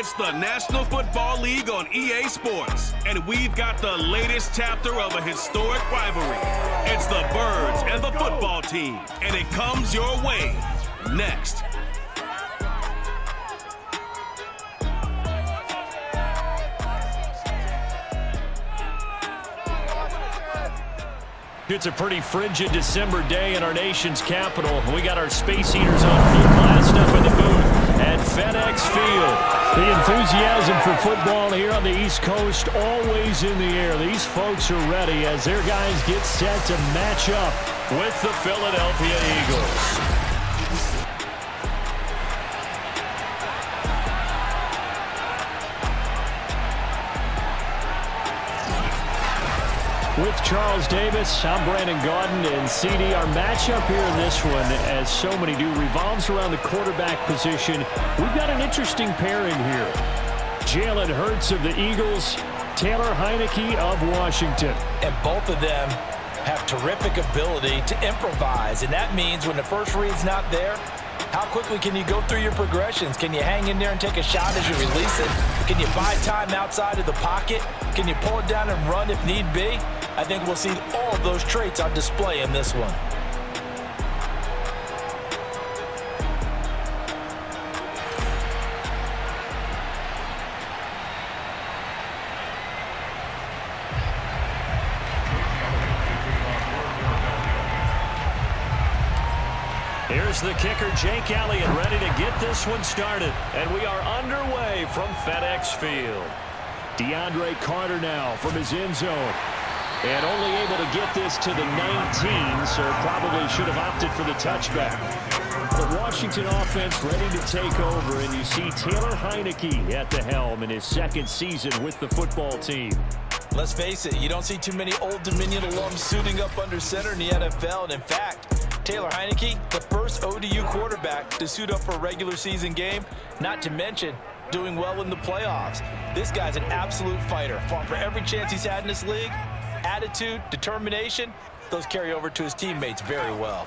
It's the National Football League on EA Sports, and we've got the latest chapter of a historic rivalry. It's the Birds and the football team, and it comes your way next. It's a pretty frigid December day in our nation's capital. We got our space heaters on full blast up in the booth at FedEx Field. The enthusiasm for football here on the East Coast always in the air. These folks are ready as their guys get set to match up with the Philadelphia Eagles. With Charles Davis, I'm Brandon Gaudin, and CD, our matchup here in this one, as so many do, revolves around the quarterback position. We've got an interesting pairing here. Jalen Hurts of the Eagles, Taylor Heineke of Washington. And both of them have terrific ability to improvise, and that means when the first read's not there, how quickly can you go through your progressions? Can you hang in there and take a shot as you release it? Can you buy time outside of the pocket? Can you pull it down and run if need be? I think we'll see all of those traits on display in this one. Here's the kicker, Jake Elliott, ready to get this one started. And we are underway from FedEx Field. DeAndre Carter now from his end zone. And only able to get this to the 19, so probably should have opted for the touchback. The Washington offense ready to take over, and you see Taylor Heineke at the helm in his second season with the football team. Let's face it, you don't see too many Old Dominion alums suiting up under center in the NFL. And in fact, Taylor Heineke, the first ODU quarterback to suit up for a regular season game, not to mention doing well in the playoffs. This guy's an absolute fighter. Fought for every chance he's had in this league. Attitude, determination, those carry over to his teammates very well.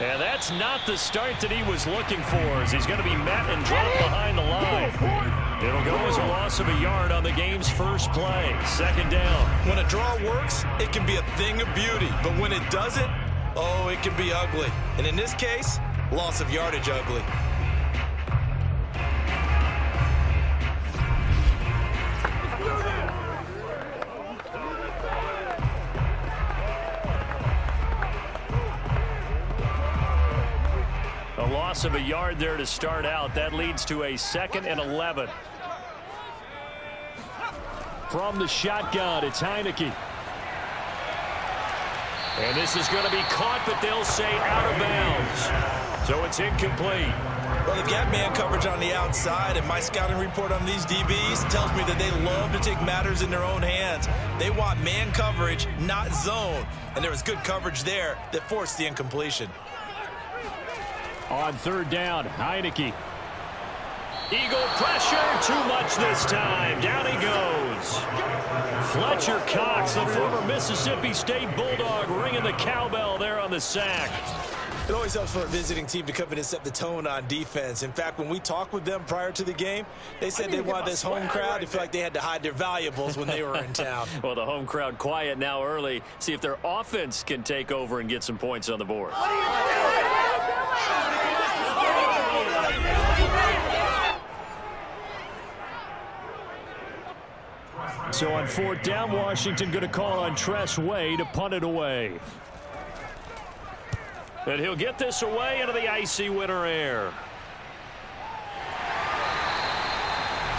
And that's not the start that he was looking for, as he's going to be met and dropped behind the line. It'll go as a loss of a yard on the game's first play. Second down. When a draw works, it can be a thing of beauty. But when it doesn't, oh, it can be ugly. And in this case, loss of yardage ugly. A loss of a yard there to start out. That leads to a 2nd and 11. From the shotgun, it's Heineke. And this is going to be caught, but they'll say out of bounds. So it's incomplete. Well, they've got man coverage on the outside, and my scouting report on these DBs tells me that they love to take matters in their own hands. They want man coverage, not zone. And there was good coverage there that forced the incompletion. On third down, Heineke. Eagle pressure, too much this time. Down he goes. Fletcher Cox, the former Mississippi State Bulldog, ringing the cowbell there on the sack. It always helps for a visiting team to come in and set the tone on defense. In fact, when we talked with them prior to the game, they said they wanted this home crowd to feel like they had to hide their valuables when they were in town. Well, the home crowd quiet now early. See if their offense can take over and get some points on the board. So on fourth down, Washington going to call on Tress Way to punt it away. And he'll get this away into the icy winter air.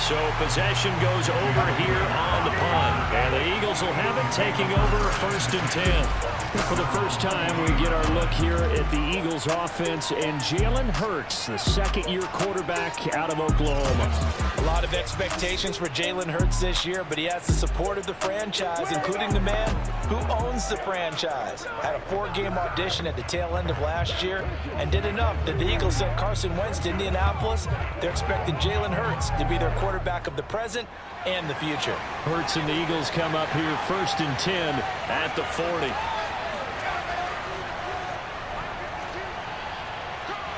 So possession goes over here on the punt. And the Eagles will have it, taking over 1st and 10. For the first time, we get our look here at the Eagles offense and Jalen Hurts, the second-year quarterback out of Oklahoma. A lot of expectations for Jalen Hurts this year, but he has the support of the franchise, including the man who owns the franchise. Had a 4-game audition at the tail end of last year and did enough that the Eagles sent Carson Wentz to Indianapolis. They're expecting Jalen Hurts to be their quarterback of the present and the future. Hurts and the Eagles come up here 1st and 10 at the 40.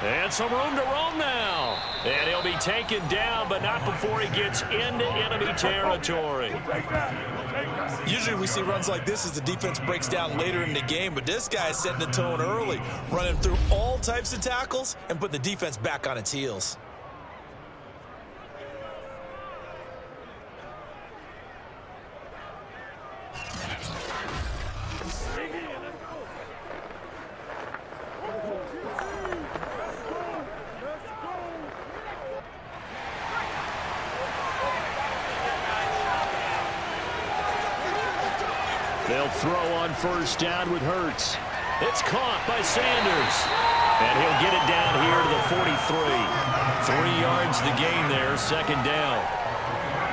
And some room to roam now. And he'll be taken down, but not before he gets into enemy territory. Usually we see runs like this as the defense breaks down later in the game, but this guy is setting the tone early, running through all types of tackles and putting the defense back on its heels. They'll throw on first down with Hurts. It's caught by Sanders. And he'll get it down here to the 43. 3 yards the gain there, second down.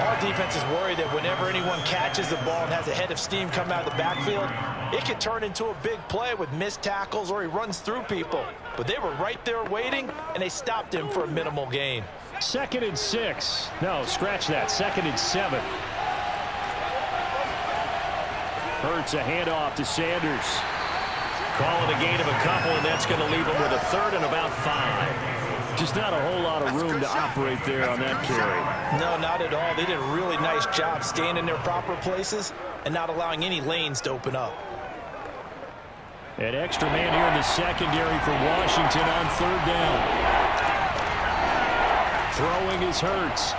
Our defense is worried that whenever anyone catches the ball and has a head of steam come out of the backfield, it could turn into a big play with missed tackles or he runs through people. But they were right there waiting, and they stopped him for a minimal gain. 2nd and 6. No, scratch that. 2nd and 7. Hurts a handoff to Sanders. Calling a gain of a couple, and that's going to leave him with a 3rd and about 5. Just not a whole lot of room to operate there on that carry. No, not at all. They did a really nice job staying in their proper places and not allowing any lanes to open up. An extra man here in the secondary for Washington on 3rd down. Throwing is Hurts.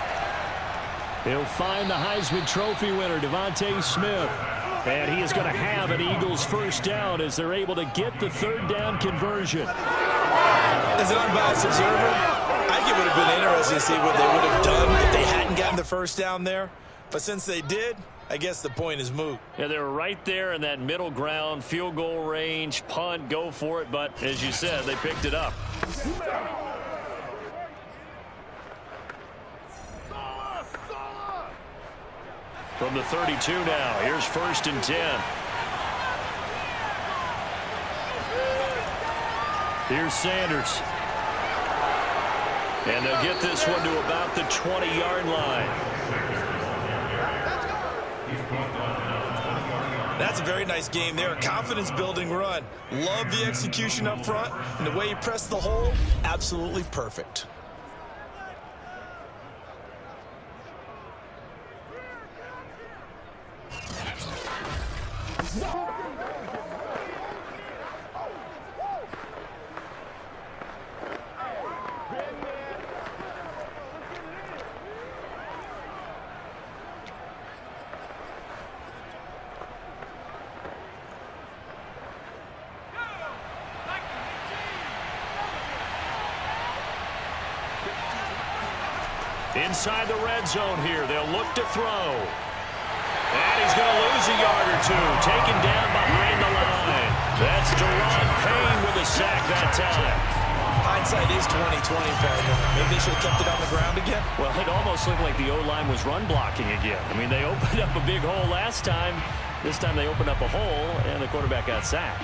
He'll find the Heisman Trophy winner, Devontae Smith. And he is going to have an Eagles first down as they're able to get the 3rd down conversion. As an unbiased observer, I think it would have been interesting to see what they would have done if they hadn't gotten the first down there. But since they did, I guess the point is moot. Yeah, they were right there in that middle ground, field goal range, punt, go for it. But as you said, they picked it up. From the 32 now, here's 1st and 10. Here's Sanders. And they'll get this one to about the 20-yard line. That's a very nice game there. A confidence-building run. Love the execution up front. And the way he pressed the hole, absolutely perfect. Inside the red zone here, they'll look to throw. And he's going to lose a yard or two, taken down behind the line. That's Deron Payne with a sack that time. Hindsight is 20/20, partner. Maybe they should have kept it on the ground again. Well, it almost looked like the O-line was run blocking again. I mean, they opened up a big hole last time. This time they opened up a hole, and the quarterback got sacked.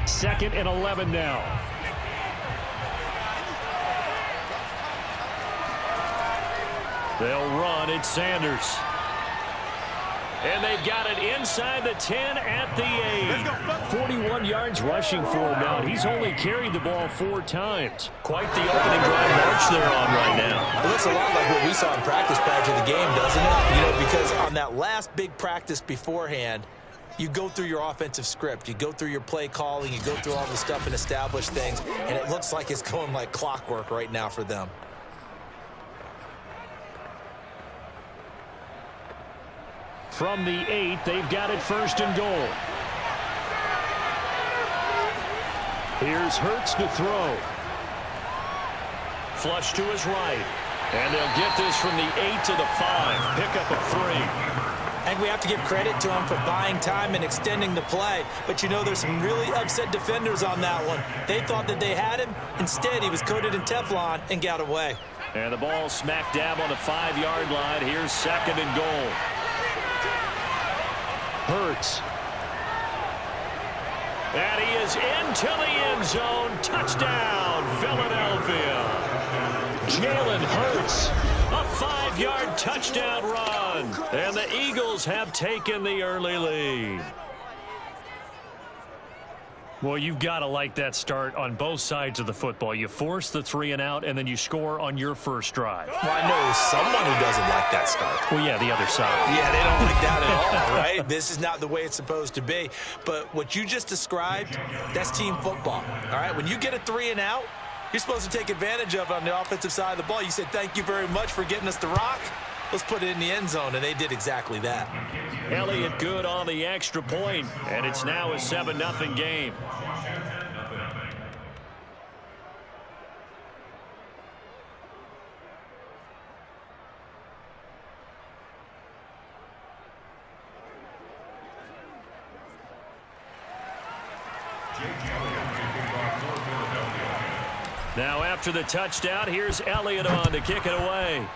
Second and 11 now. They'll run. It's Sanders. And they've got it inside the 10 at the 8. 41 yards rushing for him now. He's only carried the ball 4 times. Quite the opening drive march they're on right now. It looks a lot like what we saw in practice prior to the game, doesn't it? You know, because on that last big practice beforehand, you go through your offensive script. You go through your play calling. You go through all the stuff and establish things. And it looks like it's going like clockwork right now for them. From the 8, they've got it 1st and goal. Here's Hurts to throw. Flush to his right. And they'll get this from the 8 to the 5. Pickup of 3. I think we have to give credit to him for buying time and extending the play. But, you know, there's some really upset defenders on that one. They thought that they had him. Instead, he was coated in Teflon and got away. And the ball smack dab on the 5-yard line. Here's 2nd and goal. Hurts. And he is goes into the end zone. Touchdown, Philadelphia. Jalen Hurts, a 5-yard touchdown run. And the Eagles have taken the early lead. Well, you've got to like that start on both sides of the football. You force the 3-and-out, and then you score on your first drive. Well, I know someone who doesn't like that start. Well, yeah, the other side. Yeah, they don't like that at all, right? This is not the way it's supposed to be. But what you just described, that's team football, all right? When you get a 3-and-out, you're supposed to take advantage of it on the offensive side of the ball. You said, thank you very much for getting us the rock. Let's put it in the end zone, and they did exactly that. Elliott good on the extra point, and it's now a 7-0 game. Now after the touchdown, here's Elliott on to kick it away.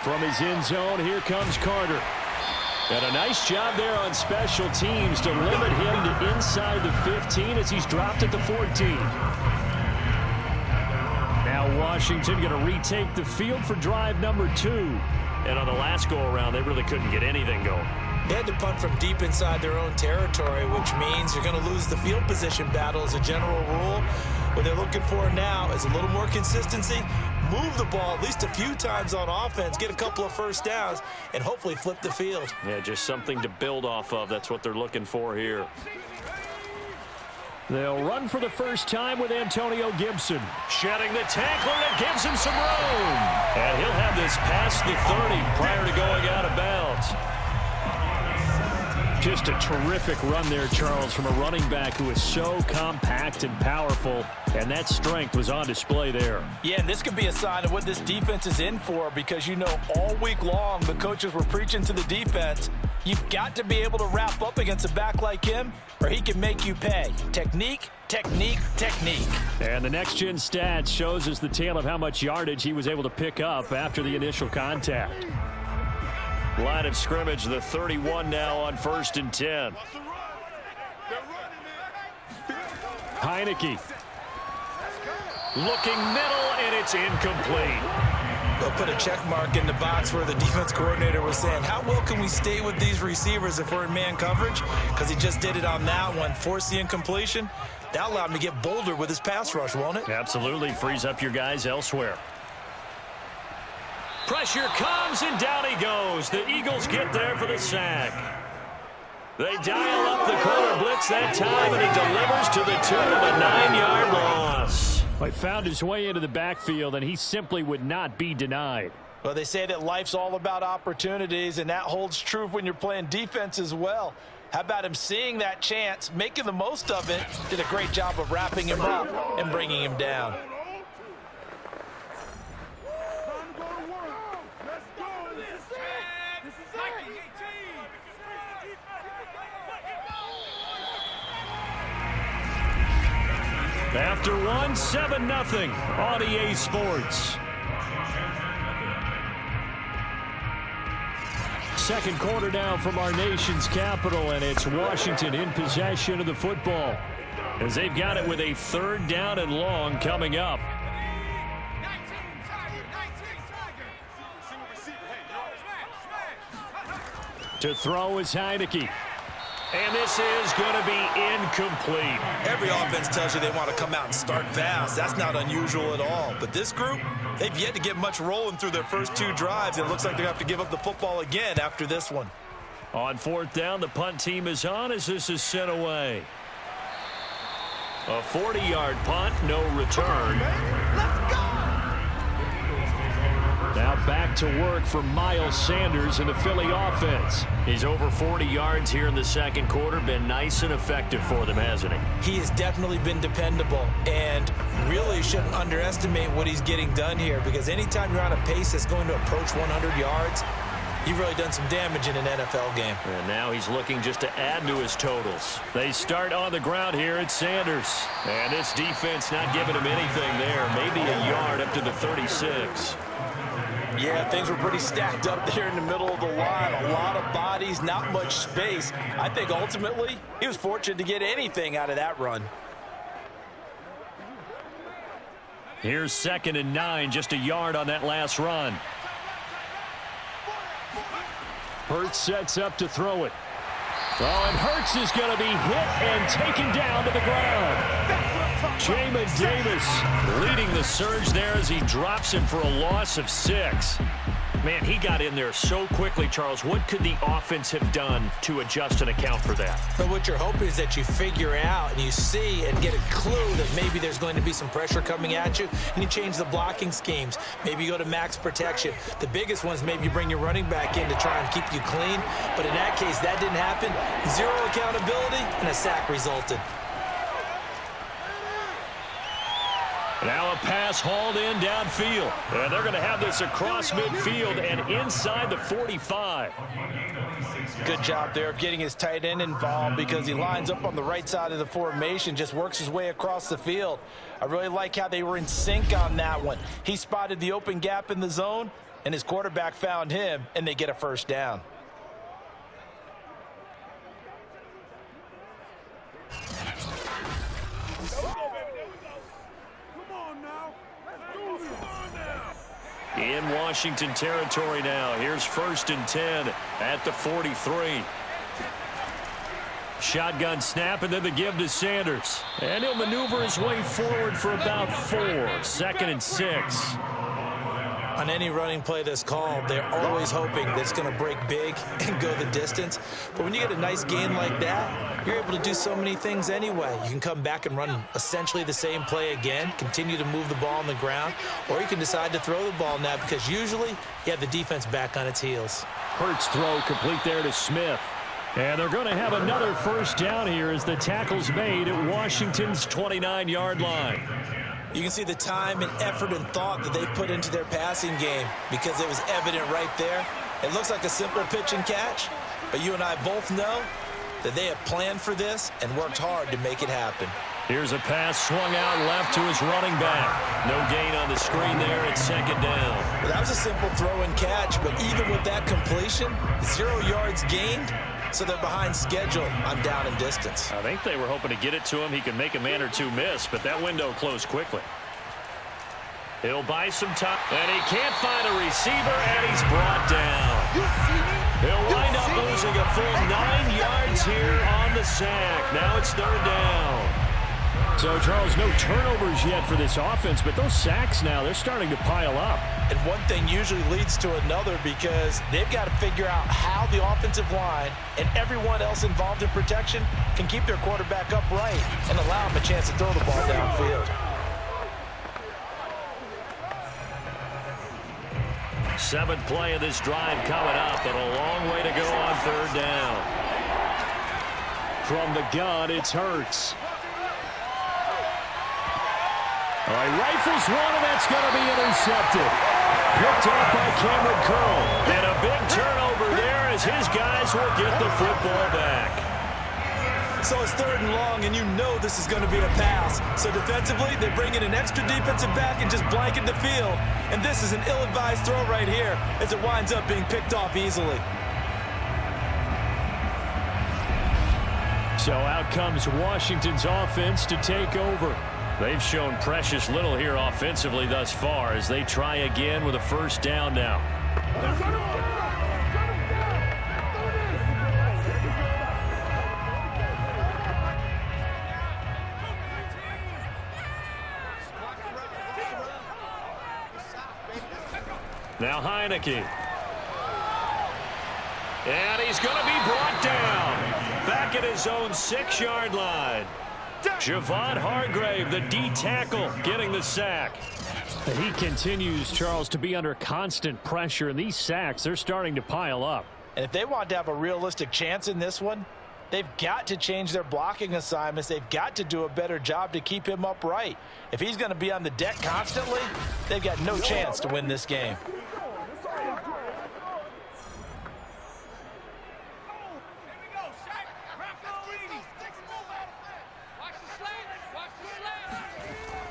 From his end zone, here comes Carter. And a nice job there on special teams to limit him to inside the 15 as he's dropped at the 14. Now Washington going to retake the field for drive number 2. And on the last go-around, they really couldn't get anything going. They had to punt from deep inside their own territory, which means you're going to lose the field position battle as a general rule. What they're looking for now is a little more consistency, move the ball at least a few times on offense, get a couple of first downs, and hopefully flip the field. Yeah, just something to build off of. That's what they're looking for here. They'll run for the first time with Antonio Gibson. Shedding the tackler that gives him some room. And he'll have this past the 30 prior to going out of bounds. Just a terrific run there, Charles, from a running back who is so compact and powerful, and that strength was on display there. Yeah, and this could be a sign of what this defense is in for, because you know all week long the coaches were preaching to the defense, you've got to be able to wrap up against a back like him, or he can make you pay. Technique, technique, technique. And the next-gen stats shows us the tale of how much yardage he was able to pick up after the initial contact. Line of scrimmage, the 31 now on 1st and 10. Heineke. Looking middle, and it's incomplete. They'll put a check mark in the box where the defense coordinator was saying, how well can we stay with these receivers if we're in man coverage? Because he just did it on that one, forced the incompletion. That allowed him to get bolder with his pass rush, won't it? Absolutely, frees up your guys elsewhere. Pressure comes, and down he goes. The Eagles get there for the sack. They dial up the corner blitz that time, and he delivers to the tune of a 9-yard loss. He found his way into the backfield, and he simply would not be denied. Well, they say that life's all about opportunities, and that holds true when you're playing defense as well. How about him seeing that chance, making the most of it, did a great job of wrapping him up and bringing him down. After one, 7-0 on EA Sports. Second quarter now from our nation's capital, and it's Washington in possession of the football as they've got it with a 3rd down and long coming up. To throw is Heineke. And this is going to be incomplete. Every offense tells you they want to come out and start fast. That's not unusual at all. But this group, they've yet to get much rolling through their first 2 drives. It looks like they have to give up the football again after this one. On 4th down, the punt team is on as this is sent away. A 40-yard punt, no return. Let's go! Now back to work for Miles Sanders in the Philly offense. He's over 40 yards here in the second quarter. Been nice and effective for them, hasn't he? He has definitely been dependable, and really shouldn't underestimate what he's getting done here, because anytime you're on a pace that's going to approach 100 yards, you've really done some damage in an NFL game. And now he's looking just to add to his totals. They start on the ground here at Sanders. And this defense not giving him anything there. Maybe a yard up to the 36. Yeah, things were pretty stacked up there in the middle of the line. A lot of bodies, not much space. I think ultimately he was fortunate to get anything out of that run. Here's 2nd and 9, just a yard on that last run. Hurts sets up to throw it. Oh, and Hurts is going to be hit and taken down to the ground. Jamin Davis leading the surge there as he drops him for a loss of 6. Man, he got in there so quickly, Charles. What could the offense have done to adjust and account for that? But what you're hoping is that you figure out and you see and get a clue that maybe there's going to be some pressure coming at you, and you change the blocking schemes. Maybe you go to max protection. The biggest ones, maybe you bring your running back in to try and keep you clean. But in that case, that didn't happen. 0 accountability, and a sack resulted. Now a pass hauled in downfield. And they're going to have this across midfield and inside the 45. Good job there of getting his tight end involved because he lines up on the right side of the formation, just works his way across the field. I really like how they were in sync on that one. He spotted the open gap in the zone, and his quarterback found him, and they get a first down. In Washington territory now. Here's 1st and 10 at the 43. Shotgun snap and then the give to Sanders. And he'll maneuver his way forward for about 4. 2nd and 6. On any running play that's called, they're always hoping that it's going to break big and go the distance. But when you get a nice gain like that, you're able to do so many things anyway. You can come back and run essentially the same play again, continue to move the ball on the ground, or you can decide to throw the ball now because usually you have the defense back on its heels. Hurts throw complete there to Smith. And they're going to have another first down here as the tackle's made at Washington's 29-yard line. You can see the time and effort and thought that they put into their passing game because it was evident right there. It looks like a simple pitch and catch, but you and I both know that they have planned for this and worked hard to make it happen. Here's a pass swung out left to his running back. No gain on the screen there at 2nd down. Well, that was a simple throw and catch, but even with that completion, 0 yards gained. So they're behind schedule. I'm down in distance. I think they were hoping to get it to him. He could make a man or two miss, but that window closed quickly. He'll buy some time, and he can't find a receiver, and he's brought down. He'll wind up losing a full 9 yards here on the sack. Now it's 3rd down. So, Charles, no turnovers yet for this offense, but those sacks now, they're starting to pile up. And one thing usually leads to another because they've got to figure out how the offensive line and everyone else involved in protection can keep their quarterback upright and allow him a chance to throw the ball downfield. 7th play of this drive coming up, but a long way to go on 3rd down. From the gun, it's Hurts. All right, rifles one, and that's going to be intercepted. Picked up by Cameron Curl. And a big turnover there as his guys will get the football back. So it's 3rd and long, and you know this is going to be a pass. So defensively, they bring in an extra defensive back and just blanket the field. And this is an ill-advised throw right here as it winds up being picked off easily. So out comes Washington's offense to take over. They've shown precious little here offensively thus far as they try again with a first down now. Now Heineke. And he's going to be brought down. Back at his own 6-yard line. Javon Hargrave, the D tackle, getting the sack. He continues, Charles, to be under constant pressure, and these sacks, they're starting to pile up. And if they want to have a realistic chance in this one, they've got to change their blocking assignments. They've got to do a better job to keep him upright. If he's going to be on the deck constantly, they've got no chance to win this game.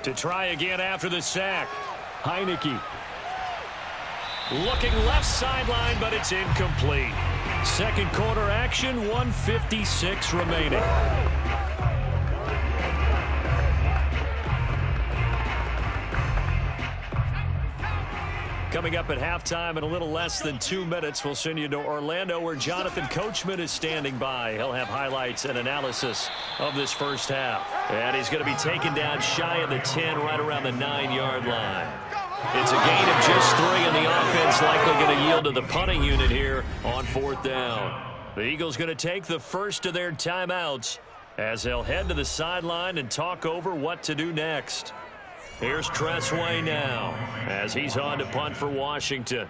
To try again after the sack. Heineke. Looking left sideline, but it's incomplete. Second quarter action, 1:56 remaining. Coming up at halftime in a little less than 2 minutes, we'll send you to Orlando where Jonathan Coachman is standing by. He'll have highlights and analysis of this first half. And he's going to be taken down shy of the 10, right around the 9-yard line. It's a gain of just 3, and the offense likely going to yield to the punting unit here on 4th down. The Eagles going to take the first of their timeouts as they'll head to the sideline and talk over what to do next. Here's Tressway now as he's on to punt for Washington.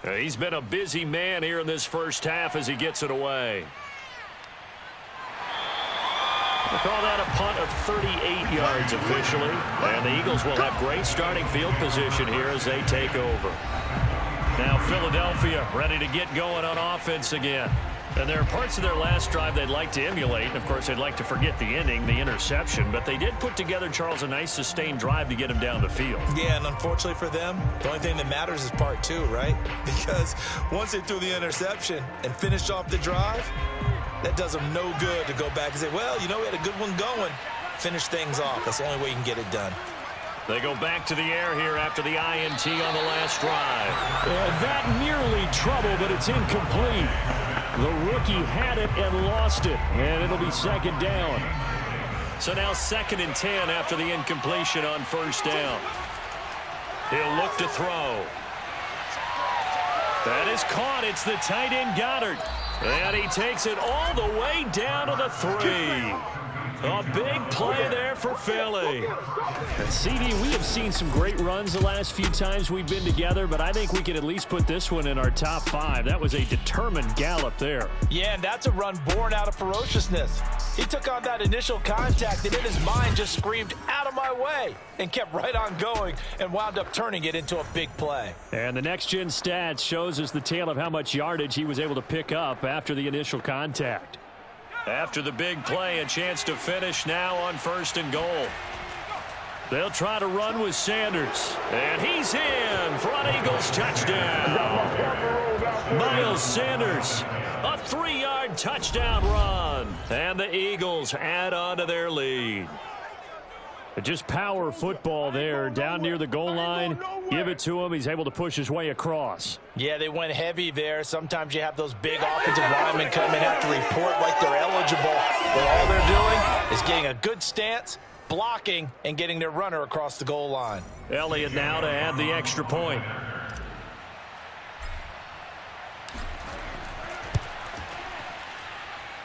He's been a busy man here in this first half as he gets it away. We'll call that a punt of 38 yards officially. And the Eagles will have great starting field position here as they take over. Now Philadelphia ready to get going on offense again. And there are parts of their last drive they'd like to emulate. And, of course, they'd like to forget the ending, the interception. But they did put together, Charles, a nice sustained drive to get him down the field. Yeah, and unfortunately for them, the only thing that matters is part 2, right? Because once they threw the interception and finished off the drive, that does them no good to go back and say, well, you know, we had a good one going. Finish things off. That's the only way you can get it done. They go back to the air here after the INT on the last drive. That nearly trouble, but it's incomplete. The rookie had it and lost it, and it'll be second down. So now 2nd and 10 after the incompletion on 1st down. He'll look to throw. That is caught. It's the tight end Goddard. And he takes it all the way down to the 3. A big play there for Philly. And CD, we have seen some great runs the last few times we've been together, but I think we can at least put this one in our top 5. That was a determined gallop there. Yeah, and that's a run born out of ferociousness. He took on that initial contact and in his mind just screamed, out of my way, and kept right on going and wound up turning it into a big play. And the next-gen stats shows us the tale of how much yardage he was able to pick up after the initial contact. After the big play, a chance to finish now on 1st and goal. They'll try to run with Sanders. And he's in for an Eagles touchdown. Miles Sanders, a 3-yard touchdown run. And the Eagles add on to their lead. Just power football there down near the goal line. Give it to him. He's able to push his way across. Yeah, they went heavy there. Sometimes you have those big offensive linemen come and have to report like they're eligible. But all they're doing is getting a good stance, blocking, and getting their runner across the goal line. Elliott now to add the extra point.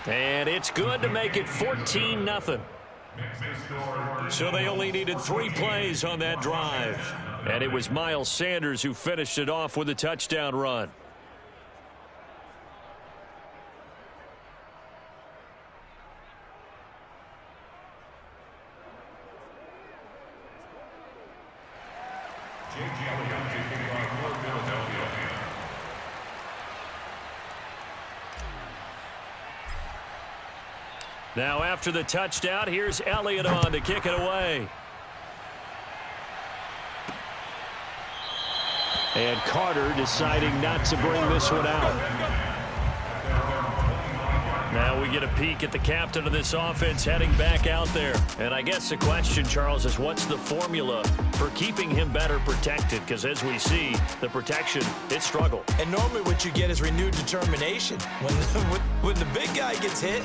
And it's good to make it 14-0. So they only needed 3 plays on that drive. And it was Miles Sanders who finished it off with a touchdown run. Now after the touchdown, here's Elliott on to kick it away. And Carter deciding not to bring this one out. Now we get a peek at the captain of this offense heading back out there. And I guess the question, Charles, is what's the formula for keeping him better protected? Because as we see, the protection, it struggled. And normally what you get is renewed determination. When the big guy gets hit,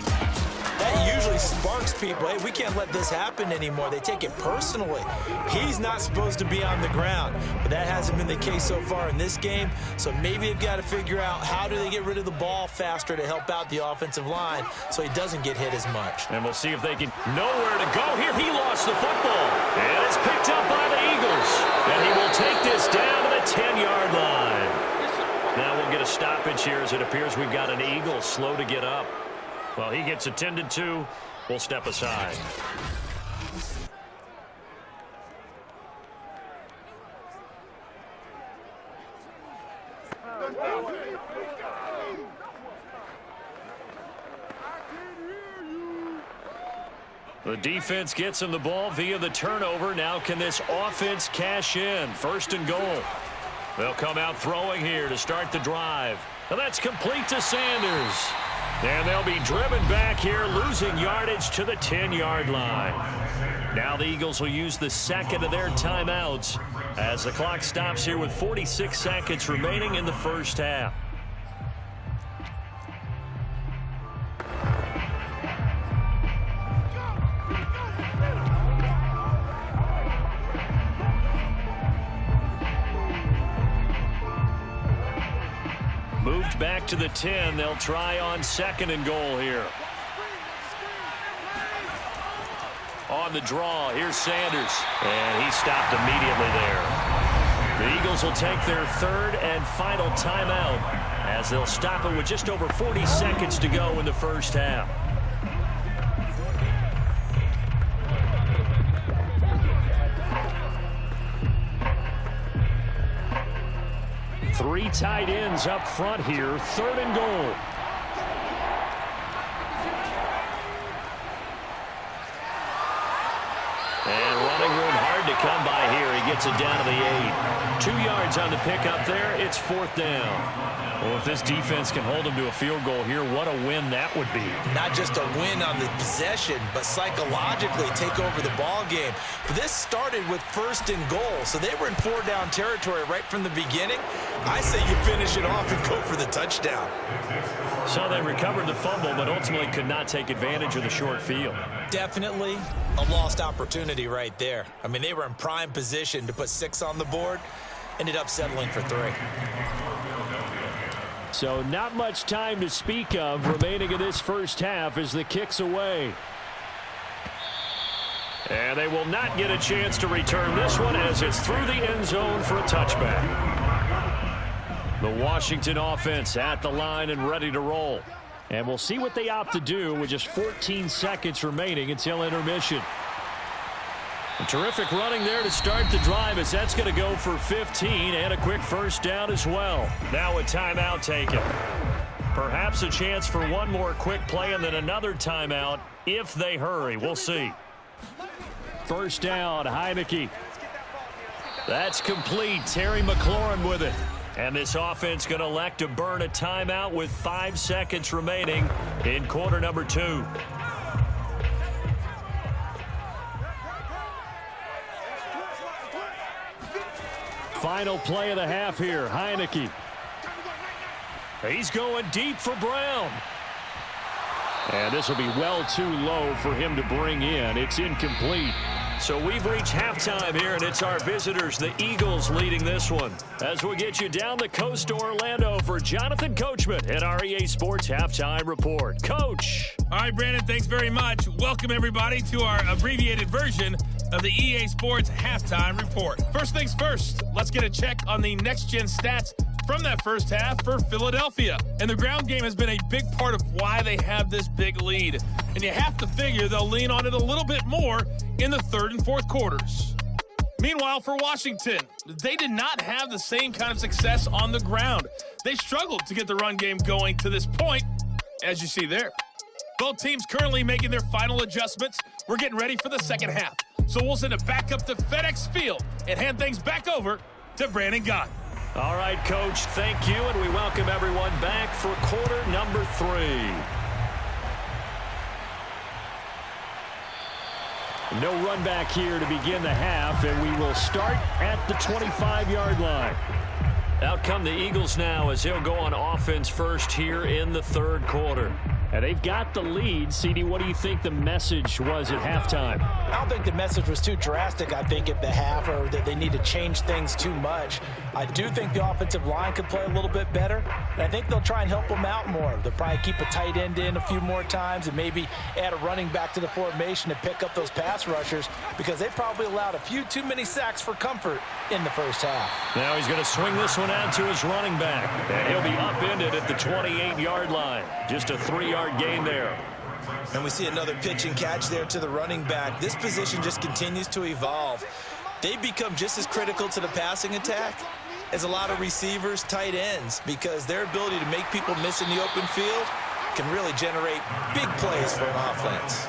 that usually sparks people. Hey, we can't let this happen anymore. They take it personally. He's not supposed to be on the ground, but that hasn't been the case so far in this game. So maybe they've got to figure out how do they get rid of the ball faster to help out the offensive line so he doesn't get hit as much. And we'll see if they can nowhere to go here. He lost the football. And it's picked up by the Eagles. And he will take this down to the 10-yard line. Now we'll get a stoppage here as it appears we've got an Eagle slow to get up. Well, he gets attended to. We'll step aside. The defense gets him the ball via the turnover. Now can this offense cash in? 1st and goal. They'll come out throwing here to start the drive. And that's complete to Sanders. And they'll be driven back here, losing yardage to the 10-yard line. Now the Eagles will use the second of their timeouts as the clock stops here with 46 seconds remaining in the first half. Moved back to the 10. They'll try on 2nd and goal here. On the draw, here's Sanders. And he stopped immediately there. The Eagles will take their 3rd and final timeout as they'll stop it with just over 40 seconds to go in the first half. Three tight ends up front here. 3rd and goal. And running room hard to come by here. He gets it down to the 8. 2 yards on the pickup there. It's 4th down. Well, if this defense can hold him to a field goal here, what a win that would be. Not just a win on the possession, but psychologically take over the ball game. But this started with 1st and goal, so they were in 4-down territory right from the beginning. I say you finish it off and go for the touchdown. So they recovered the fumble, but ultimately could not take advantage of the short field. Definitely a lost opportunity right there. I mean, they were in prime position to put 6 on the board, ended up settling for 3. So not much time to speak of remaining in this first half as the kick's away. And they will not get a chance to return this one as it's through the end zone for a touchback. The Washington offense at the line and ready to roll. And we'll see what they opt to do with just 14 seconds remaining until intermission. A terrific running there to start the drive as that's going to go for 15 and a quick first down as well. Now a timeout taken. Perhaps a chance for one more quick play and then another timeout if they hurry. We'll see. First down, Heineke. That's complete. Terry McLaurin with it. And this offense going to elect to burn a timeout with 5 seconds remaining in quarter number 2. Final play of the half here, Heineke. He's going deep for Brown. And this will be well too low for him to bring in. It's incomplete. So we've reached halftime here, and it's our visitors, the Eagles, leading this one. As we get you down the coast to Orlando for Jonathan Coachman at our EA Sports Halftime Report. Coach. All right, Brandon, thanks very much. Welcome, everybody, to our abbreviated version of the EA Sports Halftime Report. First things first, let's get a check on the next-gen stats from that first half for Philadelphia. And the ground game has been a big part of why they have this big lead. And you have to figure they'll lean on it a little bit more in the third and fourth quarters. Meanwhile, for Washington, they did not have the same kind of success on the ground. They struggled to get the run game going to this point, as you see there. Both teams currently making their final adjustments. We're getting ready for the second half. So we'll send it back up to FedEx Field and hand things back over to Brandon Gott. All right, Coach, thank you, and we welcome everyone back for quarter number 3. No run back here to begin the half, and we will start at the 25-yard line. Out come the Eagles now as they'll go on offense first here in the third quarter. And they've got the lead. CD, what do you think the message was at halftime? I don't think the message was too drastic, I think, at the half, or that they need to change things too much. I do think the offensive line could play a little bit better, and I think they'll try and help them out more. They'll probably keep a tight end in a few more times and maybe add a running back to the formation to pick up those pass rushers because they probably allowed a few too many sacks for comfort in the first half. Now he's going to swing this one out to his running back, and he'll be upended at the 28-yard line. Just a 3-yard gain there. And we see another pitch and catch there to the running back. This position just continues to evolve. They become just as critical to the passing attack as a lot of receivers, tight ends, because their ability to make people miss in the open field can really generate big plays for an offense.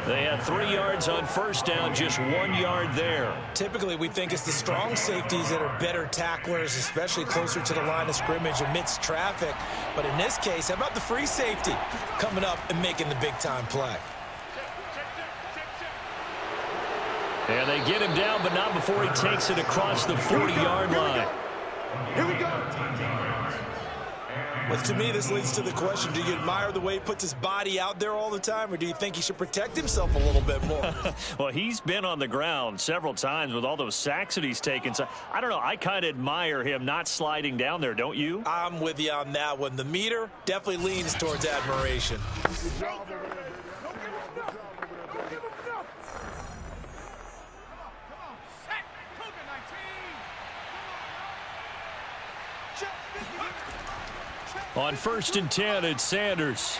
They had 3 yards on first down, just 1 yard there. Typically, we think it's the strong safeties that are better tacklers, especially closer to the line of scrimmage amidst traffic. But in this case, how about the free safety coming up and making the big-time play? And they get him down, but not before he takes it across the 40-yard line. Here we go. Well, to me, this leads to the question, do you admire the way he puts his body out there all the time, or do you think he should protect himself a little bit more? Well, he's been on the ground several times with all those sacks that he's taken. So, I don't know. I kind of admire him not sliding down there, don't you? I'm with you on that one. The meter definitely leans towards admiration. On 1st and 10, it's Sanders.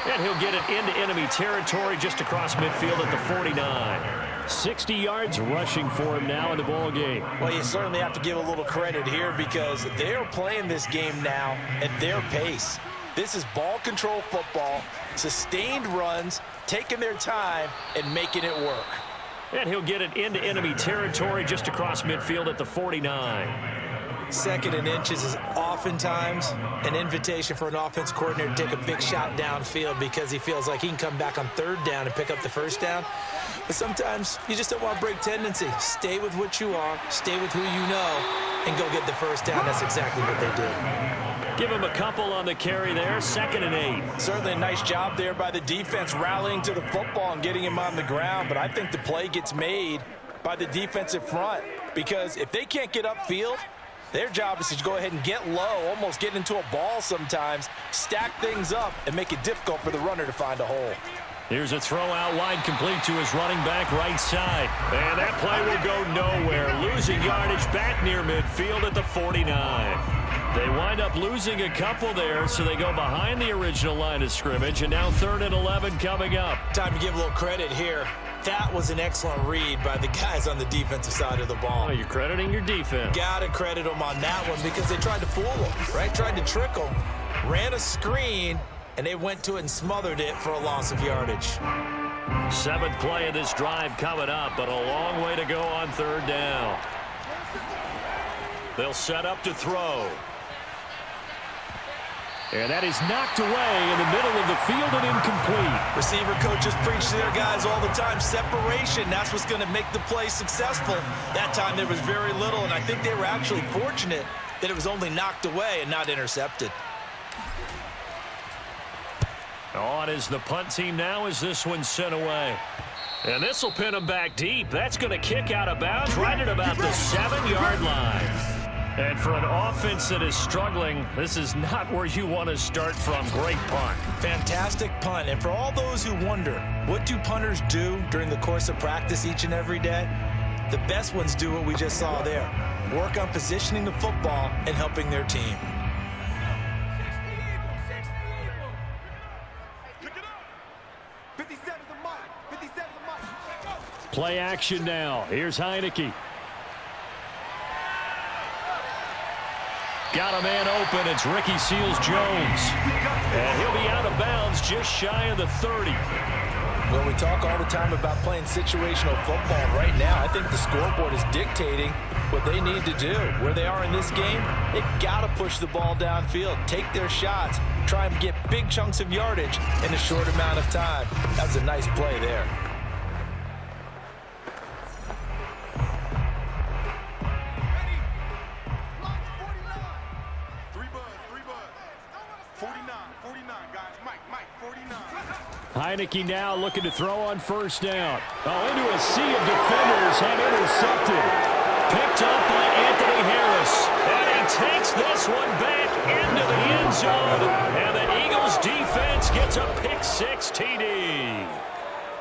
And he'll get it into enemy territory just across midfield at the 49. 60 yards rushing for him now in the ball game. Well, you certainly have to give a little credit here because they are playing this game now at their pace. This is ball control football, sustained runs, taking their time, and making it work. And he'll get it into enemy territory just across midfield at the 49. 2nd and inches is oftentimes an invitation for an offense coordinator to take a big shot downfield because he feels like he can come back on 3rd down and pick up the 1st down. But sometimes you just don't want to break tendency. Stay with what you are, stay with who you know, and go get the 1st down. That's exactly what they did. Give him a couple on the carry there, 2nd and 8. Certainly a nice job there by the defense rallying to the football and getting him on the ground, but I think the play gets made by the defensive front because if they can't get upfield, their job is to go ahead and get low, almost get into a ball sometimes, stack things up, and make it difficult for the runner to find a hole. Here's a throw out wide, complete to his running back right side. And that play will go nowhere. Losing yardage back near midfield at the 49. They wind up losing a couple there, so they go behind the original line of scrimmage, and now 3rd and 11 coming up. Time to give a little credit here. That was an excellent read by the guys on the defensive side of the ball. Oh, you're crediting your defense. Gotta credit them on that one because they tried to fool them, right? Tried to trick them, ran a screen, and they went to it and smothered it for a loss of yardage. 7th play of this drive coming up, but a long way to go on 3rd down. They'll set up to throw. And that is knocked away in the middle of the field and incomplete. Receiver coaches preach to their guys all the time. Separation, that's what's going to make the play successful. That time there was very little, and I think they were actually fortunate that it was only knocked away and not intercepted. On is the punt team now as this one's sent away. And this will pin them back deep. That's going to kick out of bounds right at about the 7-yard line. And for an offense that is struggling, this is not where you want to start from. Great punt. Fantastic punt. And for all those who wonder, what do punters do during the course of practice each and every day? The best ones do what we just saw there. Work on positioning the football and helping their team. Play action now. Here's Heineke. Got a man open. It's Ricky Seals-Jones. And he'll be out of bounds just shy of the 30. Well, we talk all the time about playing situational football. Right now, I think the scoreboard is dictating what they need to do. Where they are in this game, they've got to push the ball downfield, take their shots, try and get big chunks of yardage in a short amount of time. That was a nice play there. Heineke now looking to throw on 1st down. Oh, into a sea of defenders and intercepted. Picked up by Anthony Harris. And he takes this one back into the end zone. And the Eagles defense gets a pick-6 TD.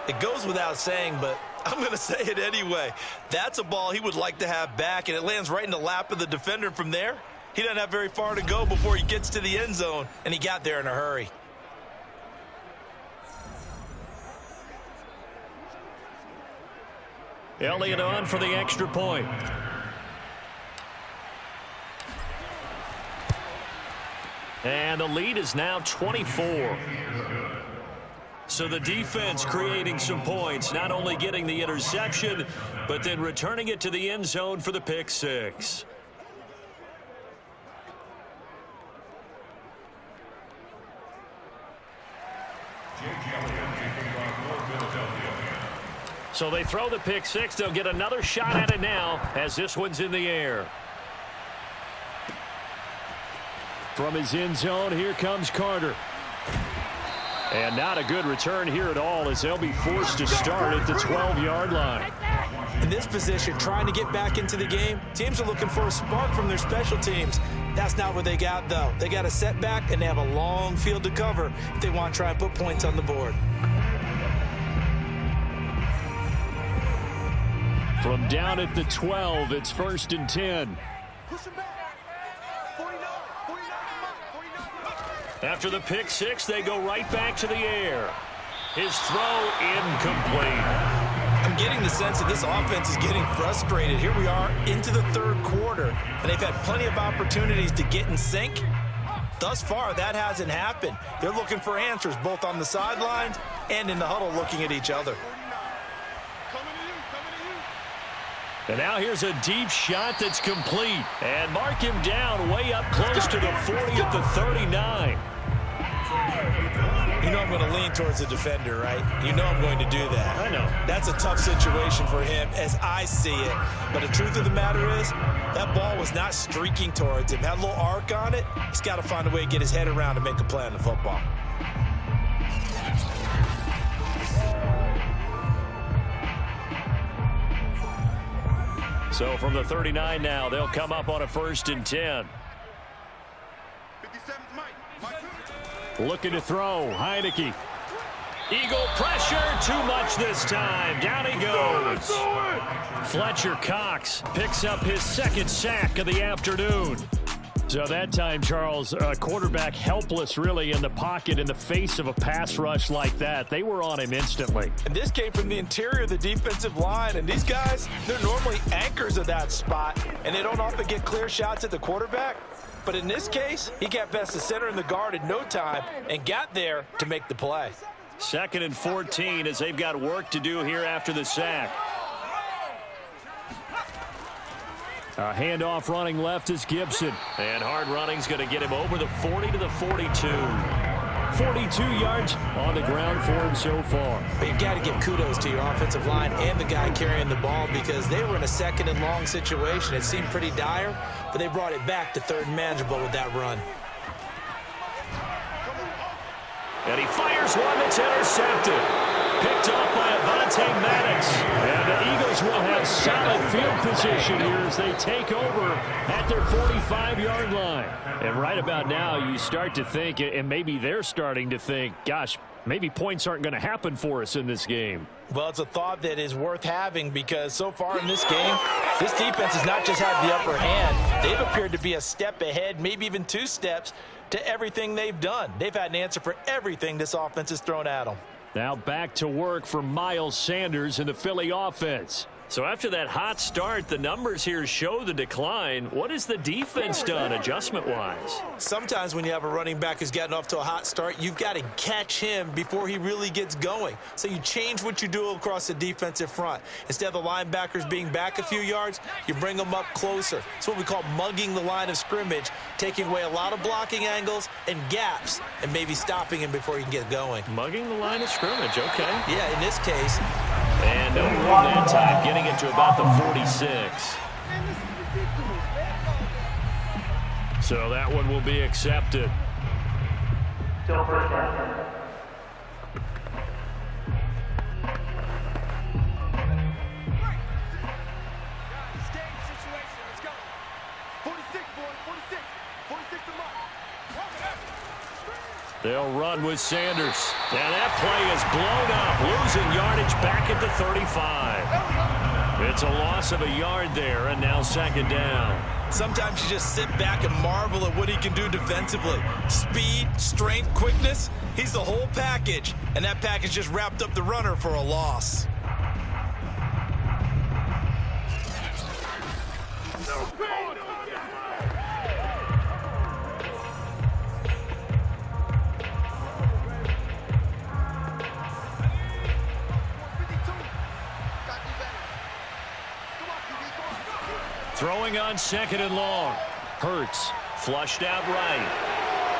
It goes without saying, but I'm going to say it anyway. That's a ball he would like to have back, and it lands right in the lap of the defender from there. He doesn't have very far to go before he gets to the end zone, and he got there in a hurry. Elliott on for the extra point. And the lead is now 24. So the defense creating some points, not only getting the interception, but then returning it to the end zone for the pick six. So they throw the pick six. They'll get another shot at it now as this one's in the air. From his end zone, here comes Carter. And not a good return here at all as they'll be forced to start at the 12-yard line. In this position, trying to get back into the game, teams are looking for a spark from their special teams. That's not what they got, though. They got a setback, and they have a long field to cover if they want to try and put points on the board. From down at the 12, it's 1st and 10. After the pick six, they go right back to the air. His throw incomplete. I'm getting the sense that this offense is getting frustrated. Here we are into the third quarter, and they've had plenty of opportunities to get in sync. Thus far, that hasn't happened. They're looking for answers both on the sidelines and in the huddle looking at each other. And now here's a deep shot that's complete. And mark him down way up close to the 40 at the 39. You know I'm going to lean towards the defender, right? You know I'm going to do that. I know. That's a tough situation for him as I see it. But the truth of the matter is, that ball was not streaking towards him. Had a little arc on it. He's got to find a way to get his head around and make a play on the football. So from the 39 now, they'll come up on a 1st and 10. Looking to throw, Heineke. Eagle pressure, too much this time. Down he goes. Fletcher Cox picks up his 2nd sack of the afternoon. So that time, Charles, quarterback helpless really in the pocket in the face of a pass rush like that. They were on him instantly. And this came from the interior of the defensive line. And these guys, they're normally anchors of that spot. And they don't often get clear shots at the quarterback. But in this case, he got past the center and the guard in no time and got there to make the play. 2nd and 14 as they've got work to do here after the sack. A handoff running left is Gibson. And hard running's going to get him over the 40 to the 42. 42 yards on the ground for him so far. But you've got to give kudos to your offensive line and the guy carrying the ball because they were in a 2nd and long situation. It seemed pretty dire, but they brought it back to 3rd and manageable with that run. And he fires one that's intercepted. Picked off by Avonte Maddox. And the Eagles will have solid field position here as they take over at their 45-yard line. And right about now, you start to think, and maybe they're starting to think, gosh, maybe points aren't going to happen for us in this game. Well, it's a thought that is worth having because so far in this game, this defense has not just had the upper hand. They've appeared to be a step ahead, maybe even 2 steps to everything they've done. They've had an answer for everything this offense has thrown at them. Now back to work for Miles Sanders in the Philly offense. So after that hot start, the numbers here show the decline. What has the defense done adjustment-wise? Sometimes when you have a running back who's gotten off to a hot start, you've got to catch him before he really gets going. So you change what you do across the defensive front. Instead of the linebackers being back a few yards, you bring them up closer. It's what we call mugging the line of scrimmage, taking away a lot of blocking angles and gaps and maybe stopping him before he can get going. Mugging the line of scrimmage, okay. Yeah, in this case. And no room that time, getting it to about the 46. So that one will be accepted. Still first down. They'll run with Sanders. And that play is blown up, losing yardage back at the 35. It's a loss of a yard there, and now 2nd down. Sometimes you just sit back and marvel at what he can do defensively. Speed, strength, quickness, he's the whole package. And that package just wrapped up the runner for a loss. Throwing on 2nd and long. Hurts flushed out right.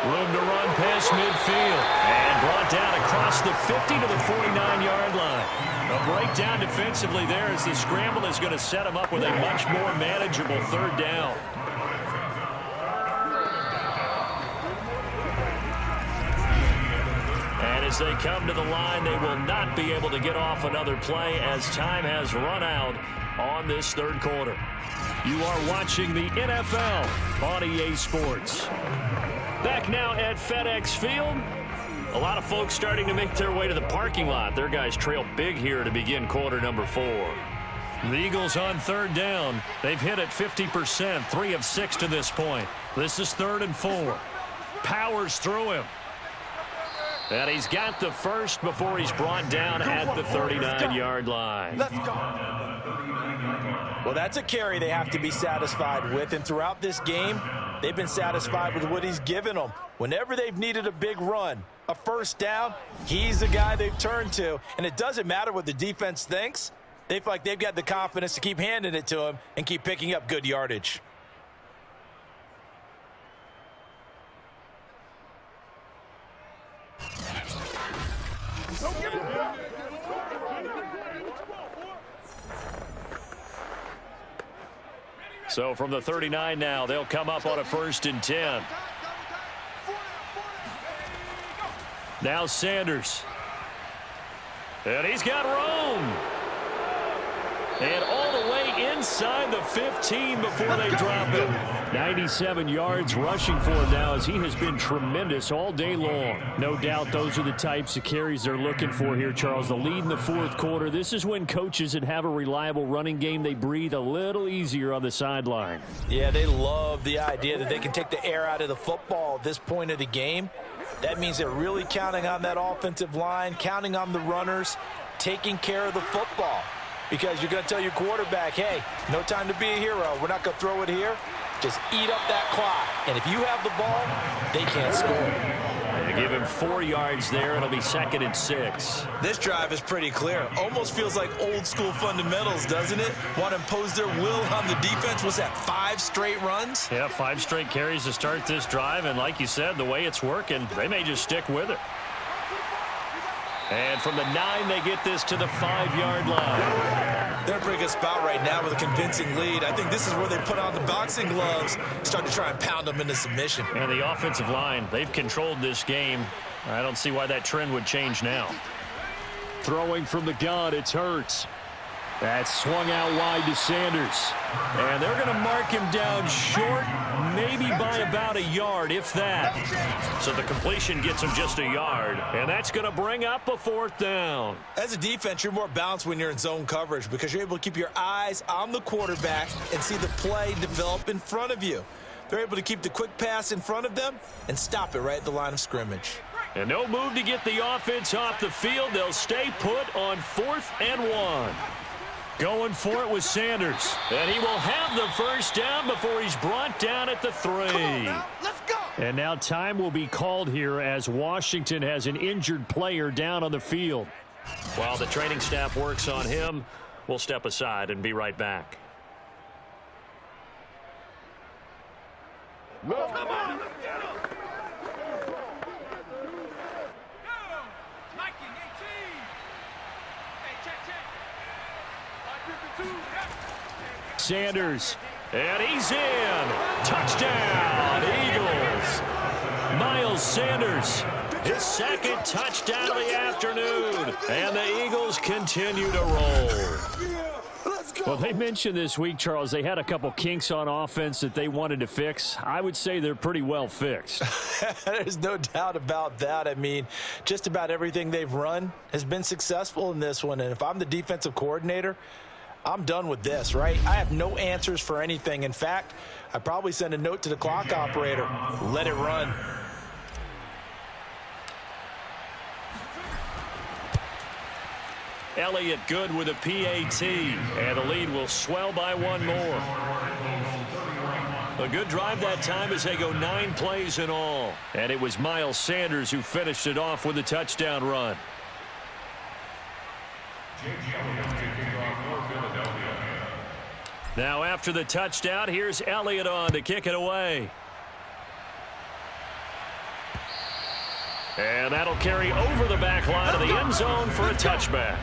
Room to run past midfield. And brought down across the 50 to the 49-yard line. A breakdown defensively there as the scramble is going to set him up with a much more manageable 3rd down. And as they come to the line, they will not be able to get off another play as time has run out on this 3rd quarter. You are watching the NFL on EA Sports. Back now at FedEx Field. A lot of folks starting to make their way to the parking lot. Their guys trail big here to begin quarter number 4. The Eagles on 3rd down. They've hit it 50%, 3 of 6 to this point. This is 3rd and 4. Powers through him. And he's got the first before he's brought down at the 39-yard line. Let's go. Well, that's a carry they have to be satisfied with. And throughout this game, they've been satisfied with what he's given them. Whenever they've needed a big run, a 1st down, he's the guy they've turned to. And it doesn't matter what the defense thinks. They feel like they've got the confidence to keep handing it to him and keep picking up good yardage. So from the 39 now, they'll come up on a 1st and 10. Now Sanders. And he's got room. And all the way inside the 15 before they drop him. 97 yards rushing for him now as he has been tremendous all day long. No doubt those are the types of carries they're looking for here, Charles. The lead in the 4th quarter. This is when coaches that have a reliable running game, they breathe a little easier on the sideline. Yeah, they love the idea that they can take the air out of the football at this point of the game. That means they're really counting on that offensive line, counting on the runners, taking care of the football. Because you're going to tell your quarterback, hey, no time to be a hero. We're not going to throw it here. Just eat up that clock. And if you have the ball, they can't score. They give him 4 yards there. It'll be 2nd and 6. This drive is pretty clear. Almost feels like old school fundamentals, doesn't it? Want to impose their will on the defense. Was that 5 straight runs? Yeah, 5 straight carries to start this drive. And like you said, the way it's working, they may just stick with it. And from the 9, they get this to the 5-yard line. They're in a pretty good spot right now with a convincing lead. I think this is where they put on the boxing gloves, start to try and pound them into submission. And the offensive line, they've controlled this game. I don't see why that trend would change now. Throwing from the gun, it's Hurts. That's swung out wide to Sanders. And they're going to mark him down short, maybe by about a yard, if that. So the completion gets him just a yard. And that's going to bring up a 4th down. As a defense, you're more balanced when you're in zone coverage because you're able to keep your eyes on the quarterback and see the play develop in front of you. They're able to keep the quick pass in front of them and stop it right at the line of scrimmage. And no move to get the offense off the field. They'll stay put on 4th and 1. Going for it with Sanders. And he will have the 1st down before he's brought down at the 3. Let's go. And now time will be called here as Washington has an injured player down on the field. While the training staff works on him, we'll step aside and be right back. Come on, let's get him. Sanders, and he's in. Touchdown, Eagles. Miles Sanders, his 2nd touchdown of the afternoon. And the Eagles continue to roll. Well, they mentioned this week, Charles, they had a couple kinks on offense that they wanted to fix. I would say they're pretty well fixed. There's no doubt about that. I mean, just about everything they've run has been successful in this one. And if I'm the defensive coordinator, I'm done with this, right? I have no answers for anything. In fact, I probably send a note to the clock operator. Let it run. Elliott good with a PAT, and the lead will swell by 1 more. A good drive that time as they go 9 plays in all. And it was Miles Sanders who finished it off with a touchdown run. Now after the touchdown, here's Elliott on to kick it away. And that'll carry over the back line of the end zone for a touchback.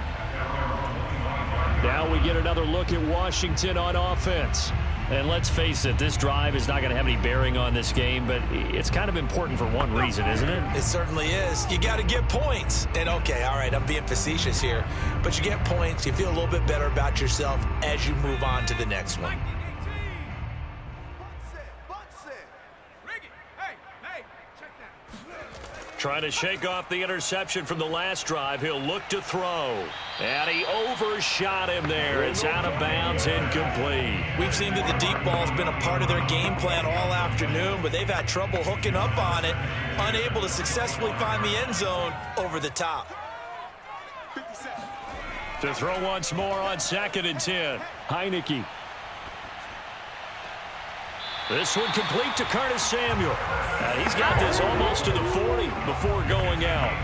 Now we get another look at Washington on offense. And let's face it, this drive is not going to have any bearing on this game, but it's kind of important for one reason, isn't it? It certainly is. You got to get points. And okay, all right, I'm being facetious here, but you get points, you feel a little bit better about yourself as you move on to the next one. Trying to shake off the interception from the last drive. He'll look to throw. And he overshot him there. It's out of bounds, incomplete. We've seen that the deep ball's been a part of their game plan all afternoon, but they've had trouble hooking up on it, unable to successfully find the end zone over the top. To throw once more on 2nd and 10. Heineke. This one complete to Curtis Samuel. He's got this almost to the 40 before going out.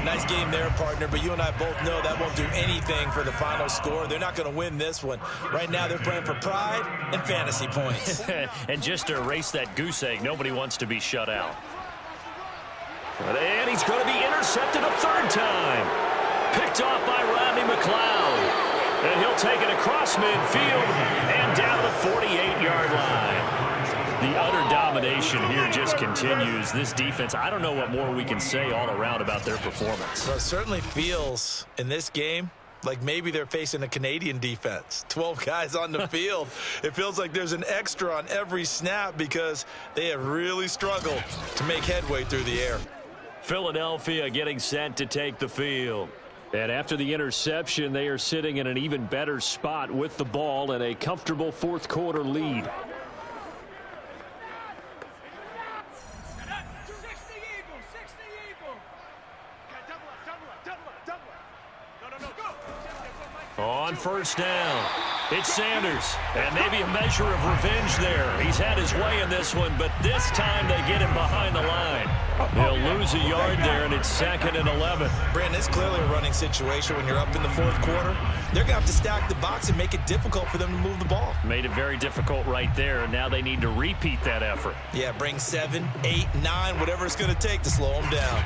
Nice game there, partner, but you and I both know that won't do anything for the final score. They're not going to win this one. Right now, they're playing for pride and fantasy points. And just to erase that goose egg, nobody wants to be shut out. And he's going to be intercepted a 3rd time. Picked off by Rodney McLeod. And he'll take it across midfield and down the 48-yard line. The utter domination here just continues. This defense, I don't know what more we can say all around about their performance. Well, it certainly feels in this game like maybe they're facing a Canadian defense. 12 guys on the field. It feels like there's an extra on every snap because they have really struggled to make headway through the air. Philadelphia getting set to take the field. And after the interception, they are sitting in an even better spot with the ball and a comfortable 4th quarter lead. On 1st down, it's Sanders, and maybe a measure of revenge there. He's had his way in this one, but this time they get him behind the line. They'll lose a yard there, and it's 2nd and 11. Brandon, it's clearly a running situation when you're up in the 4th quarter. They're going to have to stack the box and make it difficult for them to move the ball. Made it very difficult right there, and now they need to repeat that effort. Yeah, bring 7, 8, 9, whatever it's going to take to slow them down.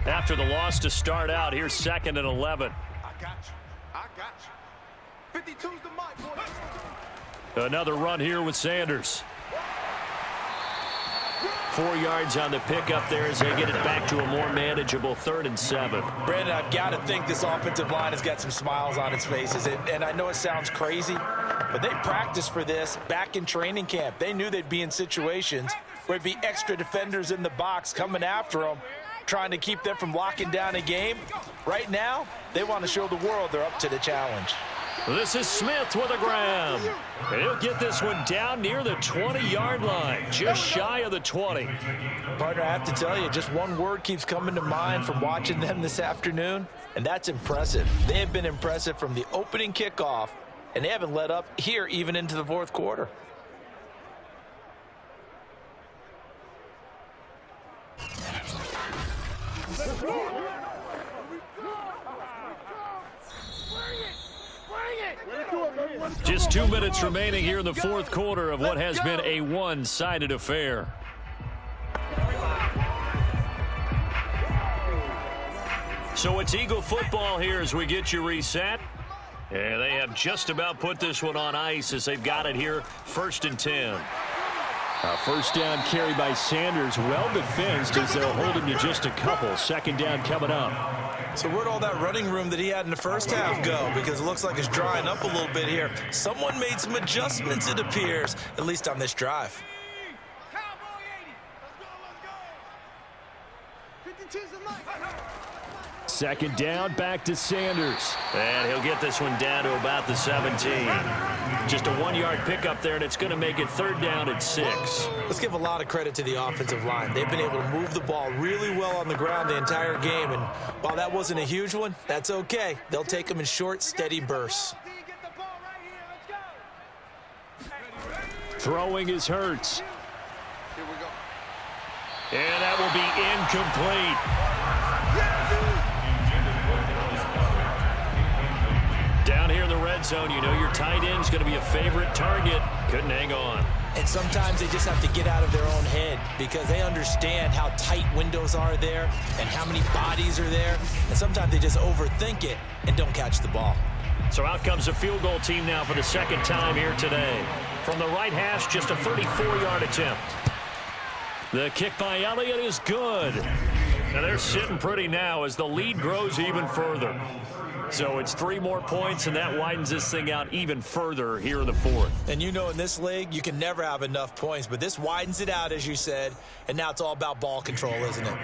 After the loss to start out, here's 2nd and 11. I got you. 52's the mic, boy. Another run here with Sanders. 4 yards on the pickup there as they get it back to a more manageable 3rd and 7. Brandon, I've got to think this offensive line has got some smiles on its faces. And I know it sounds crazy, but they practiced for this back in training camp. They knew they'd be in situations where it'd be extra defenders in the box coming after them, trying to keep them from locking down a game. Right now, they want to show the world they're up to the challenge. This is Smith with a grab. And he'll get this one down near the 20-yard line, just shy of the 20. Partner, I have to tell you, just one word keeps coming to mind from watching them this afternoon, and that's impressive. They have been impressive from the opening kickoff, and they haven't let up here even into the 4th quarter. Just 2 minutes remaining here in the 4th quarter of what has been a one-sided affair. So it's Eagle football here as we get you reset. And they have just about put this one on ice as they've got it here, 1st and 10. A 1st down carry by Sanders, well defensed as they'll hold him to just a couple. 2nd down coming up. So where'd all that running room that he had in the first half go? Because it looks like it's drying up a little bit here. Someone made some adjustments, it appears, at least on this drive. Cowboy 80. Let's go. 52's the mic. 2nd down, back to Sanders. And he'll get this one down to about the 17. Just a 1-yard pickup there, and it's going to make it 3rd down at 6. Let's give a lot of credit to the offensive line. They've been able to move the ball really well on the ground the entire game, and while that wasn't a huge one, that's okay. They'll take them in short, steady bursts. Throwing is Hurts. Here we go. And that will be incomplete. Down here in the red zone, you know your tight end's going to be a favorite target. Couldn't hang on. And sometimes they just have to get out of their own head because they understand how tight windows are there and how many bodies are there. And sometimes they just overthink it and don't catch the ball. So out comes the field goal team now for the second time here today. From the right hash, just a 34-yard attempt. The kick by Elliott is good. And they're sitting pretty now as the lead grows even further. So it's 3 more points, and that widens this thing out even further here in the fourth. And you know in this league, you can never have enough points, but this widens it out, as you said, and now it's all about ball control, isn't it?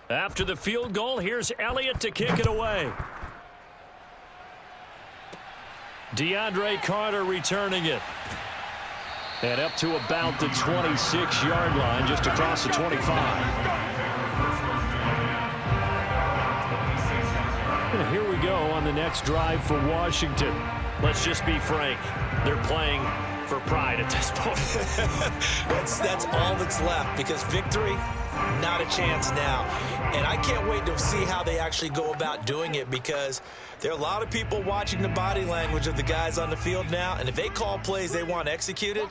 After the field goal, here's Elliott to kick it away. DeAndre Carter returning it. And up to about the 26-yard line, just across the 25. And here we go on the next drive for Washington. Let's just be frank. They're playing for pride at this point. That's all that's left because victory, not a chance now. And I can't wait to see how they actually go about doing it because there are a lot of people watching the body language of the guys on the field now. And if they call plays they want executed,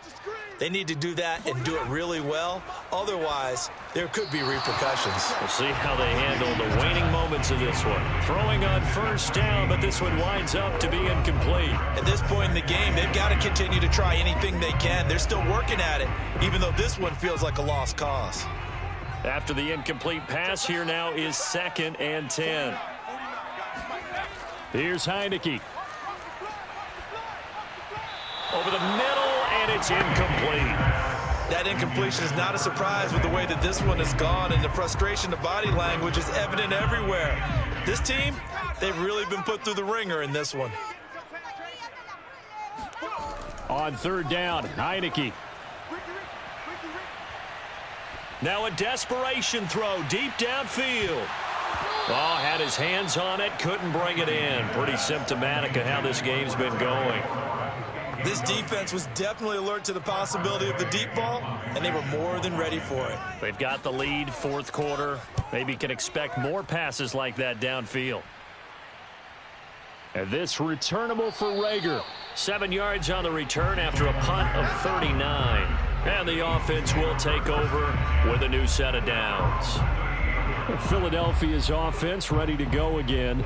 they need to do that and do it really well. Otherwise, there could be repercussions. We'll see how they handle the waning moments of this one. Throwing on first down, but this one winds up to be incomplete. At this point in the game, they've got to continue to try anything they can. They're still working at it, even though this one feels like a lost cause. After the incomplete pass, here now is 2nd and 10. Here's Heineke. Over the middle, and it's incomplete. That incompletion is not a surprise with the way that this one has gone, and the frustration, the body language is evident everywhere. This team, they've really been put through the ringer in this one. On 3rd down, Heineke. Now a desperation throw deep downfield. Oh, had his hands on it, couldn't bring it in. Pretty symptomatic of how this game's been going. This defense was definitely alert to the possibility of the deep ball, and they were more than ready for it. They've got the lead, 4th quarter. Maybe can expect more passes like that downfield. And this returnable for Rager. 7 yards on the return after a punt of 39. And the offense will take over with a new set of downs. Philadelphia's offense ready to go again.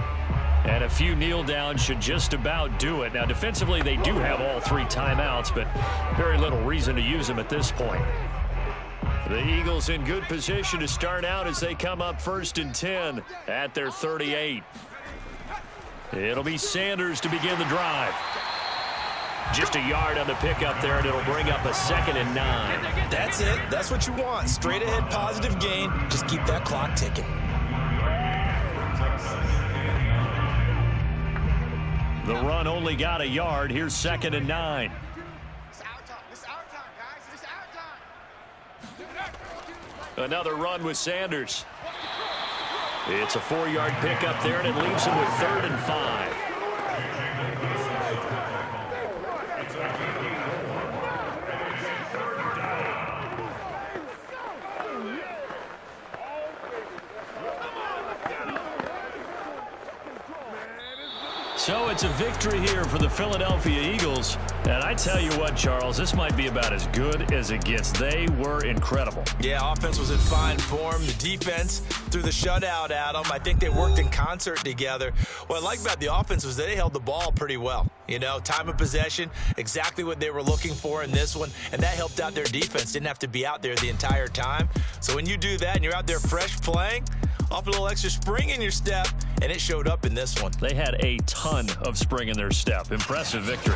And a few kneel downs should just about do it. Now, defensively, they do have all 3 timeouts, but very little reason to use them at this point. The Eagles in good position to start out as they come up 1st and 10 at their 38. It'll be Sanders to begin the drive. Just a yard on the pickup there, and it'll bring up a 2nd and 9. That's it. That's what you want. Straight ahead positive gain. Just keep that clock ticking. The run only got a yard. Here's 2nd and 9. It's our time. It's our time, guys. It's our time. Another run with Sanders. It's a 4-yard pickup there, and it leaves him with 3rd and 5. So it's a victory here for the Philadelphia Eagles. And I tell you what, Charles, this might be about as good as it gets. They were incredible. Yeah, offense was in fine form. The defense threw the shutout at them. I think they worked in concert together. What I like about the offense was they held the ball pretty well. You know, time of possession, exactly what they were looking for in this one. And that helped out their defense. Didn't have to be out there the entire time. So when you do that and you're out there fresh playing, off a little extra spring in your step, and it showed up in this one. They had a ton of spring in their step. Impressive victory.